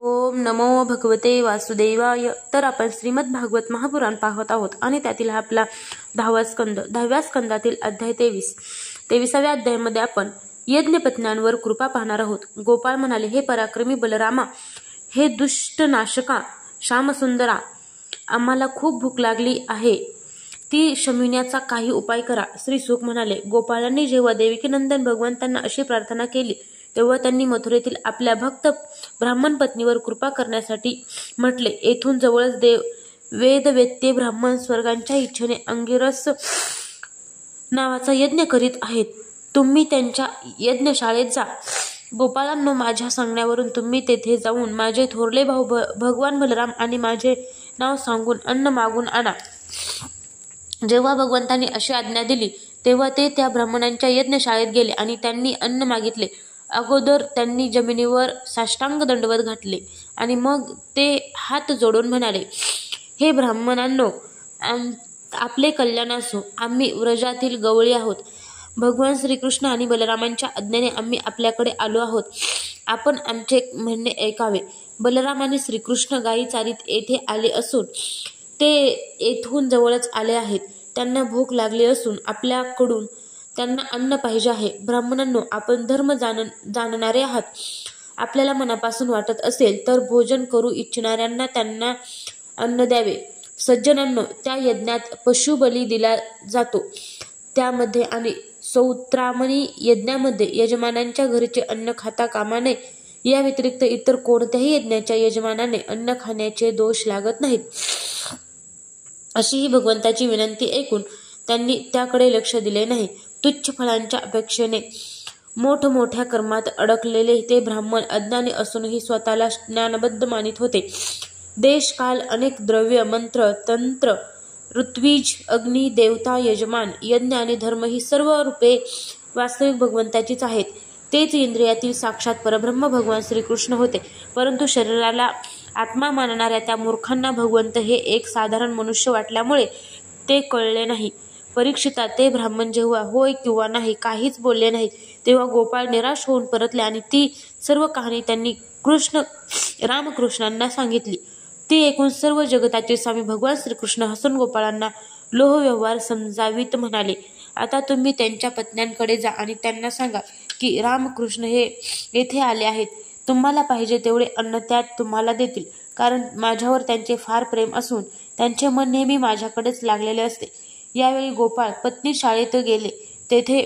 ओम नमो भगवते वासुदेवाय. तर आपण श्रीमद भागवत महापुराण पाहत आहोत आणि त्यातील हा आपला 10व्या स्कंदातील अध्याय 23व्या अध्यायामध्ये आपण यज्ञपत्न्यांवर कृपा पाहणार आहोत. गोपाळ म्हणाले, हे पराक्रमी बलरामा, हे दुष्ट नाशका श्यामसुंदरा, आम्हाला खूप भूक लागली आहे, ती शमिण्याचा काही उपाय करा. श्री सुख म्हणाले, गोपाळांनी जेव्हा देवकीनंदन भगवंतांना अशी प्रार्थना केली तेव्हा त्यांनी मथुरेतील आपल्या भक्त ब्राह्मण पत्नीवर कृपा करण्यासाठी म्हटले. येथून जवळच वेदवेत्ते ब्राह्मण स्वर्गांच्या इच्छेने अंगिरस नावाचा यज्ञ करीत आहेत. तुम्ही त्यांच्या यज्ञशाळेत जा. गोपाळांनो, माझ्या सांगण्यावरून तुम्ही तेथे जाऊन माझे थोरले भाऊ भगवान बलराम आणि माझे नाव सांगून अन्न मागून आणा. जेव्हा भगवंतांनी अशी आज्ञा दिली तेव्हा ते त्या ब्राह्मणांच्या यज्ञशाळेत गेले आणि त्यांनी अन्न मागितले. अगोदर त्यांनी जमिनीवर साष्टांग दंडवत घातले आणि मग ते हात जोडून म्हणाले, हे ब्राह्मणांनो, आपले कल्याण असो. आम्ही व्रजातील गवळी आहोत. भगवान श्रीकृष्ण आणि बलरामांच्या आज्ञेने आम्ही आपल्याकडे आलो आहोत. आपण आमचे म्हणणे ऐकावे. बलराम आणि श्रीकृष्ण गायी चारीत येथे आले असून ते येथून जवळच आले आहेत. त्यांना भूक लागली असून आपल्याकडून त्यांना अन्न पाहिजे आहे. ब्राह्मणांनो, आपण धर्म जाणणारे आहात. आपल्याला मनापासून वाटत असेल तर भोजन करू इच्छिणाऱ्यांना त्यांना अन्न द्यावे. सज्जनांनो, त्या यज्ञात पशुबली दिला जातो त्यामध्ये आणि सौत्रामणी यज्ञामध्ये यजमानांच्या घरचे अन्न खाता कामा नये. या व्यतिरिक्त इतर कोणत्याही यज्ञाच्या यजमानाने अन्न खाण्याचे दोष लागत नाहीत. अशी ही भगवंताची विनंती ऐकून त्यांनी त्याकडे लक्ष दिले नाही. तुच्छ फळांच्या अपेक्षेने मोठमोठ्या कर्मात अडकलेले ते ब्राह्मण अज्ञानी असूनही स्वतःला ज्ञानबद्ध मानित होते. देश काल अनेक द्रव्य मंत्र तंत्र ऋत्विज अग्नी देवता यजमान यज्ञ आणि धर्म ही सर्व रूपे वास्तविक भगवंताचीच आहेत. तेच इंद्रियातील साक्षात परब्रह्म भगवान श्रीकृष्ण होते. परंतु शरीराला आत्मा मानणाऱ्या त्या मूर्खांना भगवंत हे एक साधारण मनुष्य वाटल्यामुळे ते कळले नाही. परीक्षिता, ते ब्राह्मण जेव्हा होय किंवा नाही काहीच बोलले नाहीत तेव्हा गोपाळ निराश होऊन परतले आणि ती सर्व कहाणी त्यांनी रामकृष्णांना सांगितली. ती ऐकून सर्व जगताचे स्वामी भगवान श्रीकृष्ण हसून गोपाळांना लोहव्यवहार समजावीत म्हणाले, आता तुम्ही त्यांच्या पत्न्यांकडे जा आणि त्यांना सांगा की रामकृष्ण हे येथे आले आहेत. तुम्हाला पाहिजे तेवढे अन्न त्यात तुम्हाला देतील, कारण माझ्यावर त्यांचे फार प्रेम असून त्यांचे मन नेहमी माझ्याकडेच लागलेले असते. यावेळी गोपाळ पत्नी शाळेत गेले. तेथे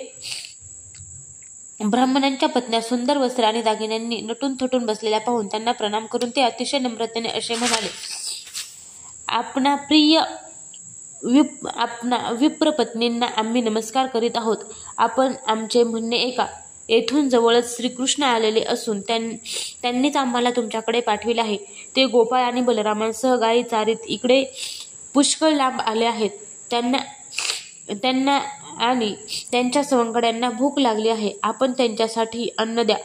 ब्राह्मणांच्या पत्न्या सुंदर वस्त्रे आणि दागिन्यांनी नटून थटून बसलेल्या पाहून त्यांना प्रणाम करून ते अतिशय नम्रतेने असे म्हणाले, आपणा प्रिय विप्र पत्नींना आम्ही नमस्कार करीत आहोत. आपण आमचे म्हणणे ऐका. येथून जवळच श्रीकृष्ण आलेले असून त्यांनीच आम्हाला तुमच्याकडे पाठविले आहे. ते गोपाळ आणि बलरामांसह गायी चारीत इकडे पुष्कळ लांब आले आहेत. त्यांना आणि त्यांच्या सवंगड्यांना भूक लागली आहे. आपण त्यांच्यासाठी अन्न द्या.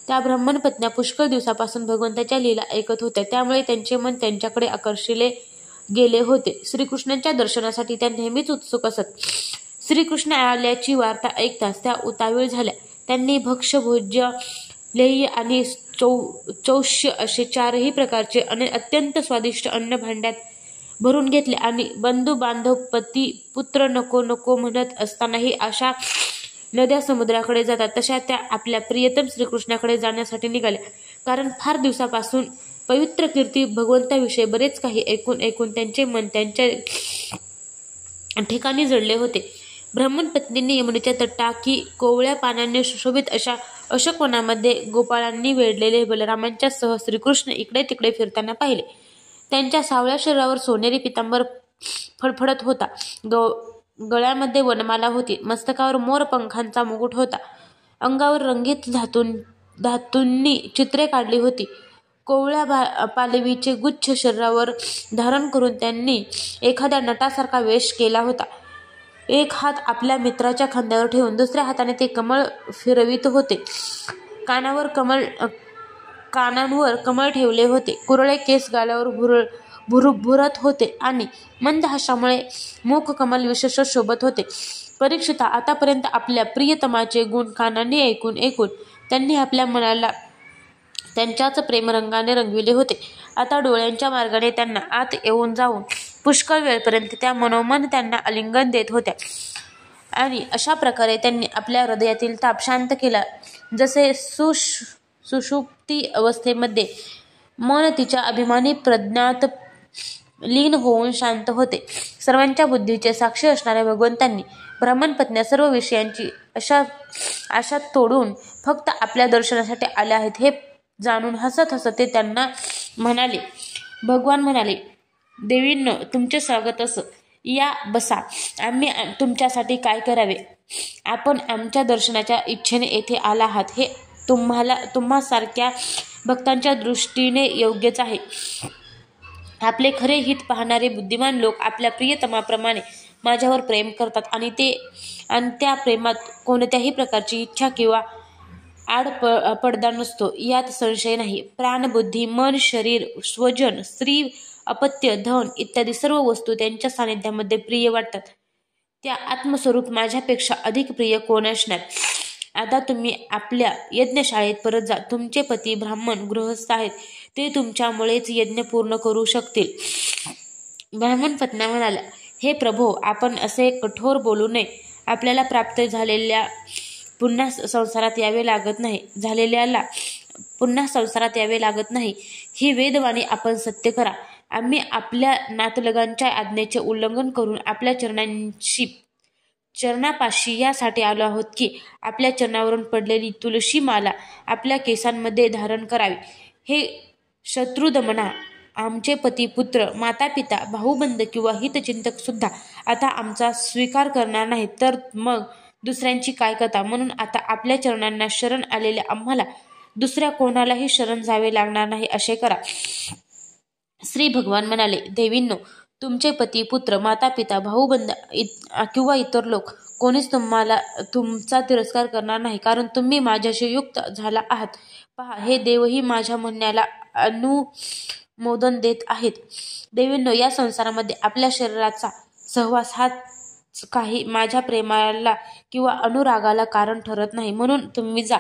त्या ब्राह्मण पत्न्या पुष्कळ दिवसापासून भगवंताच्या लीला ऐकत होत्या, त्यामुळे त्यांचे मन त्यांच्याकडे आकर्षिले गेले होते. श्रीकृष्णांच्या दर्शनासाठी त्या नेहमीच उत्सुक असत. श्रीकृष्ण आल्याची वार्ता ऐकताच त्या उतावीळ झाल्या. त्यांनी भक्ष्य भोज्य लेह्य आणि चौष्य असे चारही प्रकारचे अत्यंत स्वादिष्ट अन्न भांड्यात भरून घेतले आणि बंधू बांधव पती पुत्र नको नको म्हणत असतानाही अशा नद्या समुद्राकडे जातात तशा त्या आपल्या प्रियतम श्रीकृष्णाकडे जाण्यासाठी निघाल्या. कारण फार दिवसापासून पवित्र कीर्ती भगवंताविषयी बरेच काही ऐकून त्यांचे मन त्यांच्या ठिकाणी जडले होते. ब्राह्मण पत्नींनी यमुनेच्या तटाकी कोवळ्या पानांनी सुशोभित अशा अशोकवनामध्ये गोपाळांनी वेढलेले बलरामांच्या सह श्रीकृष्ण इकडे तिकडे फिरताना पाहिले. त्यांच्या सावळ्या शरीरावर सोनेरी पितांबर फडफडत होता. गळ्यामध्ये वनमाला होती. मस्तकावर मोर पंखांचा मुकुट होता. अंगावर रंगीत धातूंनी चित्रे काढली होती. कोवळ्या पालवीचे गुच्छ शरीरावर धारण करून त्यांनी एखाद्या नटासारखा वेश केला होता. एक हात आपल्या मित्राच्या खांद्यावर ठेवून दुसऱ्या हाताने ते कमळ फिरवित होते. कानांवर कमळ ठेवले होते. कुरळे केस गालावर भुरत होते आणि मंद हास्यामुळे मुख कमल विशेष शोभत होते. परीक्षिता, आतापर्यंत आपल्या प्रियतमाचे गुण कानांनी ऐकून त्यांनी आपल्या मनाला त्यांच्याच प्रेमरंगाने रंगविले होते. आता डोळ्यांच्या मार्गाने त्यांना आत येऊन जाऊन पुष्कळ वेळपर्यंत त्या मनोमन त्यांना आलिंगन देत होत्या आणि अशा प्रकारे त्यांनी आपल्या हृदयातील ताप शांत केला. जसे सुषुप्ती अवस्थेमध्ये मन तिच्या अभिमानी प्रज्ञात लीन होऊन शांत होते. सर्वांच्या बुद्धीचे साक्षी असणाऱ्या भगवंतांनी ब्राह्मणपत्न्या सर्व विषयांची आशा तोडून फक्त आपल्या दर्शनासाठी आल्या आहेत हे जाणून हसत हसत ते त्यांना म्हणाले. भगवान म्हणाले, देवींनो, तुमचे स्वागत असो. या, बसा. आम्ही तुमच्यासाठी काय करावे? आपण आमच्या दर्शनाच्या इच्छेने येथे आला आहात हे तुम्हा सारख्या भक्तांच्या दृष्टीने योग्यच आहे. आपले खरे हित पाहणारे बुद्धिमान लोक आपल्या प्रियतमाप्रमाणे माझ्यावर प्रेम करतात आणि त्या प्रेमात कोणत्याही प्रकारची इच्छा किंवा पडदा नसतो यात संशय नाही. प्राण, बुद्धी, मन, शरीर, स्वजन, स्त्री, अपत्य, धन इत्यादी सर्व वस्तू त्यांच्या सानिध्यामध्ये प्रिय वाटतात. त्या आत्मस्वरूप माझ्यापेक्षा अधिक प्रिय कोण असणार? आता तुम्ही आपल्या यज्ञशाळेत परत जा. तुमचे पती ब्राह्मण गृहस्थ आहेत, ते तुमच्यामुळेच यज्ञ पूर्ण करू शकतील. ब्राह्मण पत्न्या म्हणाल्या, हे प्रभो, आपण असे कठोर बोलू नये. आपल्याला प्राप्त झालेल्याला पुन्हा संसारात यावे लागत नाही. ही वेदवाणी आपण सत्य करा. आम्ही आपल्या नातलगांच्या आज्ञेचे उल्लंघन करून आपल्या चरणापाशी यासाठी आलो आहोत की आपल्या चरणावरून पडलेली तुळशी माला आपल्या केसांमध्ये धारण करावी. हे शत्रुदमना, आमचे पती, पुत्र, माता पिता, भाऊबंद किंवा हितचिंतक सुद्धा आता आमचा स्वीकार करणार नाही, तर मग दुसऱ्यांची काय कथा? म्हणून आता आपल्या चरणांना शरण आलेल्या आम्हाला दुसऱ्या कोणालाही शरण जावे लागणार नाही असे करा. श्री भगवान म्हणाले, देवींनो, तुमचे पती, पुत्र, माता पिता, भाऊबंद किंवा इतर लोक कोणीच तुमचा तिरस्कार करणार नाही, कारण तुम्ही माझ्याशी युक्त झाला आहात. पहा, हे देवही माझ्या म्हणण्याला अनुमोदन देत आहेत. देवींनो, या संसारामध्ये आपल्या शरीराचा सहवास हाच काही माझ्या प्रेमाला किंवा अनुरागाला कारण ठरत नाही. म्हणून तुम्ही जा,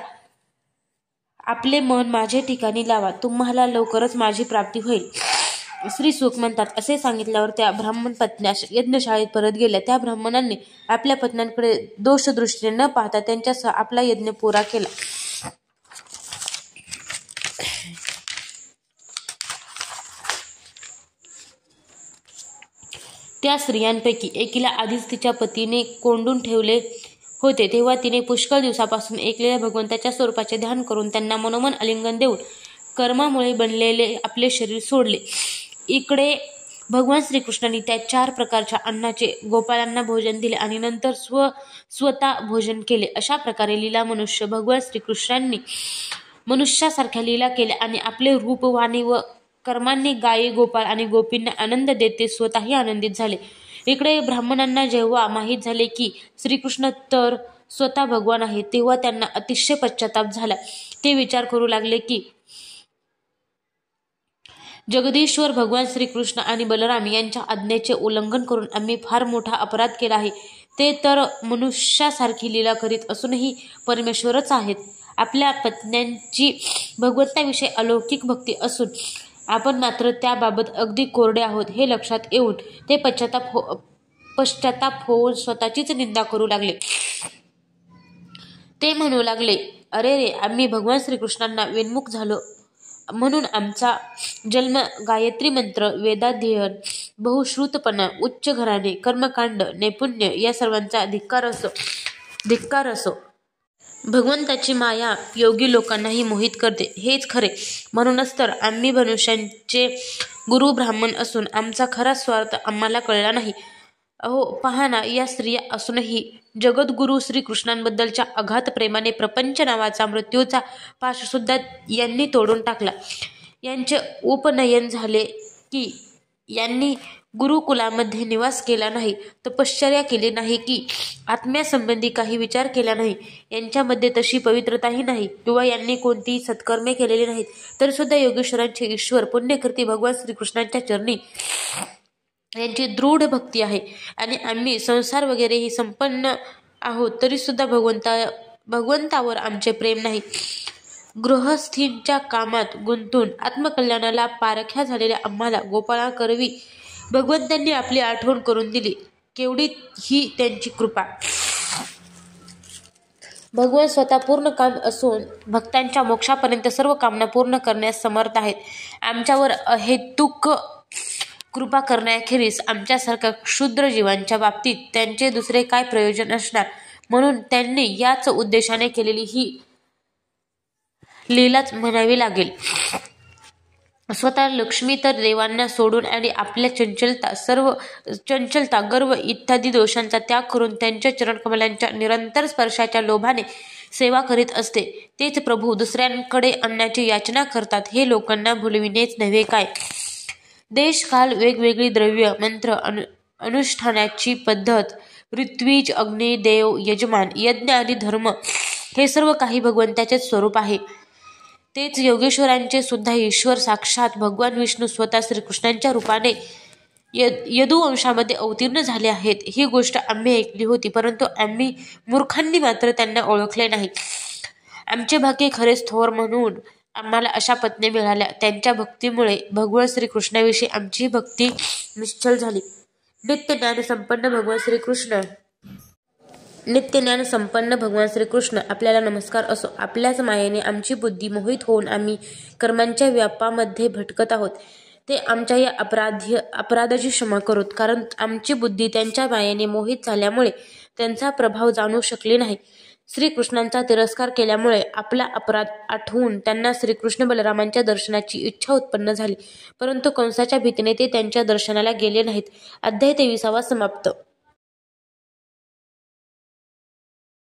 आपले मन माझे ठिकाणी लावा. तुम्हाला लवकरच माझी प्राप्ती होईल. श्री सुख म्हणतात, असे सांगितल्यावर त्या ब्राह्मण पत्न्या यज्ञशाळेत परत गेल्या. त्या ब्राह्मणांनी आपल्या पत्न्यांकडे दोषदृष्टीने न पाहता त्यांच्यासह आपला यज्ञ पुरा केला. त्या स्त्रियांपैकी एकीला आधीच तिच्या पतीने कोंडून ठेवले होते, तेव्हा तिने पुष्कळ दिवसापासून ऐकलेल्या भगवंताच्या स्वरूपाचे ध्यान करून त्यांना मनोमन आलिंगन देऊन कर्मामुळे बनलेले आपले शरीर सोडले. इकडे भगवान श्रीकृष्णांनी त्या 4 प्रकारच्या अन्नाचे गोपालांना भोजन दिले आणि नंतर स्वतः भोजन केले. अशा प्रकारे लीला मनुष्य भगवान श्रीकृष्णांनी मनुष्यासारख्या लीला केल्या आणि आपले रूप, वाणी व कर्मांनी गायी, गोपाळ आणि गोपींना आनंद देत ते स्वतःही आनंदित झाले. इकडे ब्राह्मणांना जेव्हा माहीत झाले की श्रीकृष्ण तर स्वतः भगवान आहे, तेव्हा त्यांना अतिशय पश्चाताप झाला. ते विचार करू लागले की जगदीश्वर भगवान श्रीकृष्ण आणि बलराम यांच्या आज्ञेचे उल्लंघन करून आम्ही फार मोठा अपराध केला आहे. ते तर मनुष्यासारखी लीला करीत असूनही परमेश्वरच आहेत. आपल्या पत्न्यांची भगवंताविषयी अलौकिक भक्ती असून आपण मात्र त्याबाबत अगदी कोरडे आहोत हे लक्षात येऊन ते पश्चाताप होऊन स्वतःचीच निंदा करू लागले. ते म्हणू लागले, अरे रे, आम्ही भगवान श्रीकृष्णांना विन्मुख झालो म्हणून आमचा जन्म, गायत्री मंत्र, वेदाध्ययन, बहुश्रुतपणा, उच्च घराणे, कर्मकांड, नैपुण्य या सर्वांचा धिक्कार असो. भगवंताची माया योगी लोकांनाही मोहित करते, हेच खरे. म्हणूनच तर आम्ही मनुष्यांचे गुरु ब्राह्मण असून आमचा खरा स्वार्थ आम्हाला कळला नाही. अहो, पहा ना, या स्त्रिया असूनही जगद्गुरु श्रीकृष्णांबद्दलच्या अगाध प्रेमाने प्रपंच नावाचा मृत्यूचा पाशसुद्धा यांनी तोडून टाकला. यांचे उपनयन झाले की यांनी गुरुकुलामध्ये निवास केला नाही, तपश्चर्या केली नाही की आत्म्यासंबंधी काही विचार केला नाही, यांच्यामध्ये तशी पवित्रताही नाही किंवा यांनी कोणतीही सत्कर्मे केलेली नाहीत, तरी सुद्धा योगेश्वरांचे ईश्वर पुण्यकृती भगवान श्रीकृष्णांच्या चरणी यांची दृढ भक्ती आहे. आणि आम्ही संसार वगैरेही संपन्न आहोत, तरी सुद्धा भगवंतावर आमचे प्रेम नाही. गृहस्थींच्या कामात गुंतून आत्मकल्याणाला पारख्या झालेल्या आम्हाला गोपाळांकरवी भगवंतांनी आपली आठवण करून दिली. केवढी ही त्यांची कृपा! भगवान स्वतः पूर्ण काम असून भक्तांच्या मोक्षापर्यंत सर्व कामना पूर्ण करण्यास समर्थ आहेत. आमच्यावर अहेतुक कृपा करण्याखेरीज आमच्यासारख्या क्षुद्र जीवांच्या बाबतीत त्यांचे दुसरे काय प्रयोजन असणार, म्हणून त्यांनी याच उद्देशाने केलेली ही लीलाच म्हणावी लागेल. स्वतः लक्ष्मी तर देवांना सोडून आणि आपल्या चंचलता, गर्व इत्यादी दोषांचा त्याग करून त्यांच्या चरणकमलांच्या निरंतर स्पर्शाच्या लोभाने सेवा करीत असते. तेच प्रभू दुसऱ्यांकडे अन्नाची याचना करतात हे लोकांना भुलविणेच नव्हे काय? देश काल, वेगवेगळी द्रव्य, मंत्र, अनुष्ठानाची पद्धत, ऋत्विज, अग्नी, देव, यजमान, यज्ञ आणि धर्म हे सर्व काही भगवंताचेच स्वरूप आहे. तेच योगेश्वरांचे सुद्धा ईश्वर साक्षात भगवान विष्णू स्वतः श्रीकृष्णांच्या रूपाने यदुवंशामध्ये अवतीर्ण झाले आहेत. ही गोष्ट आम्ही ऐकली होती, परंतु आम्ही मूर्खांनी मात्र त्यांना ओळखले नाही. आमचे भाग्य खरेच थोर म्हणून आम्हाला अशा पत्नी मिळाल्या. त्यांच्या भक्तीमुळे भगवान श्रीकृष्णाविषयी आमची भक्ती निश्चल झाली. नित्य ज्ञान संपन्न भगवान श्रीकृष्ण आपल्याला नमस्कार असो. आपल्याच मायेने आमची बुद्धी मोहित होऊन आम्ही कर्मांच्या व्यापामध्ये भटकत आहोत. ते आमच्या या अपराधाची क्षमा करोत, कारण आमची बुद्धी त्यांच्या मायेने मोहित झाल्यामुळे त्यांचा प्रभाव जाणू शकली नाही. श्रीकृष्णांचा तिरस्कार केल्यामुळे आपला अपराध आठवून त्यांना श्रीकृष्ण बलरामांच्या दर्शनाची इच्छा उत्पन्न झाली, परंतु कंसाच्या भीतीने ते त्यांच्या दर्शनाला गेले नाहीत. अध्याय 23 समाप्त.